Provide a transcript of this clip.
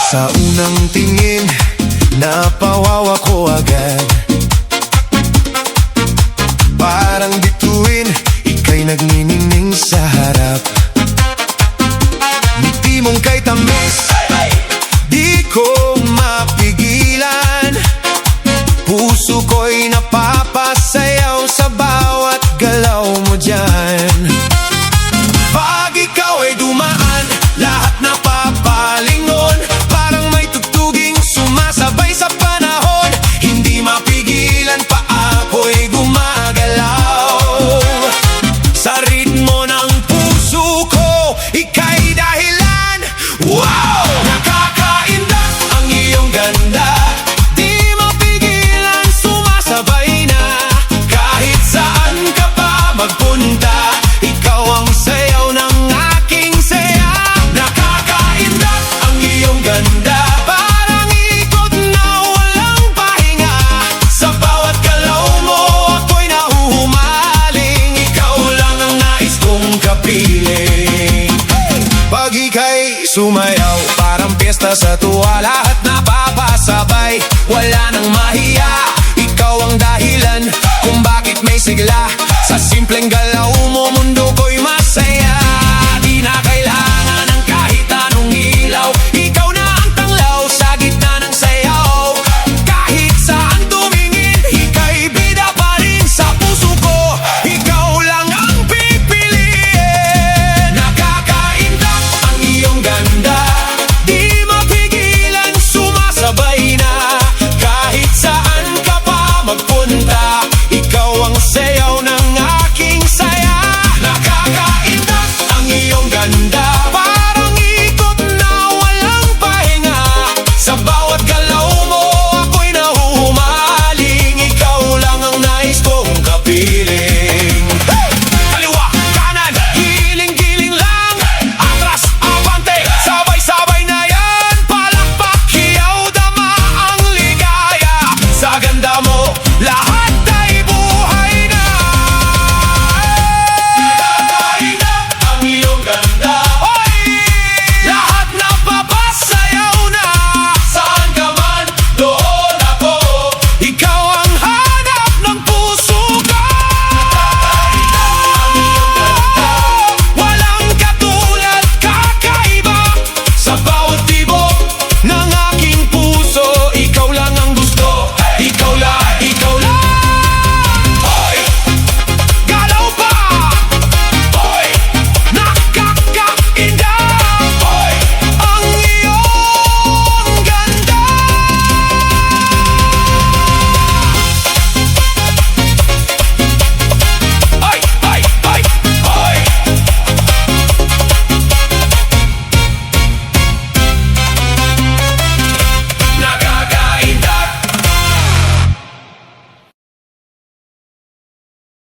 Sa unang tingin, napawawa ko agad. Parang bituin, ika'y nagniningning sa harap. Ngiti mong kay tamis, di ko mapigilan. Puso ko'y napapasayaw sa bawat galaw mo dyan. Pag ikaw ay dumaan, lahat napapalingon. Parang may tugtuging sumasabay sa panahon. Hindi mapigilan pa ako'y gumagalaw sa ritmo ng puso ko, ika'y dahilan. Wow! Nakakaindak ang iyong ganda, di mapigilan, sumasabay na. Kahit saan ka pa magpunta, ikaw ang sayaw ng aking saya. Nakakaindak ang iyong ganda, parang ikot na walang pahinga. Sa bawat galaw mo, ako'y nahuhumaling. Ikaw lang ang nais kong kapiling. Pag ika'y sumayaw, parang piyesta sa tuwa. Lahat napapasabay, wala nang mahiya. Ikaw ang dahilan kung bakit may sigla. Sa simpleng galaw mo,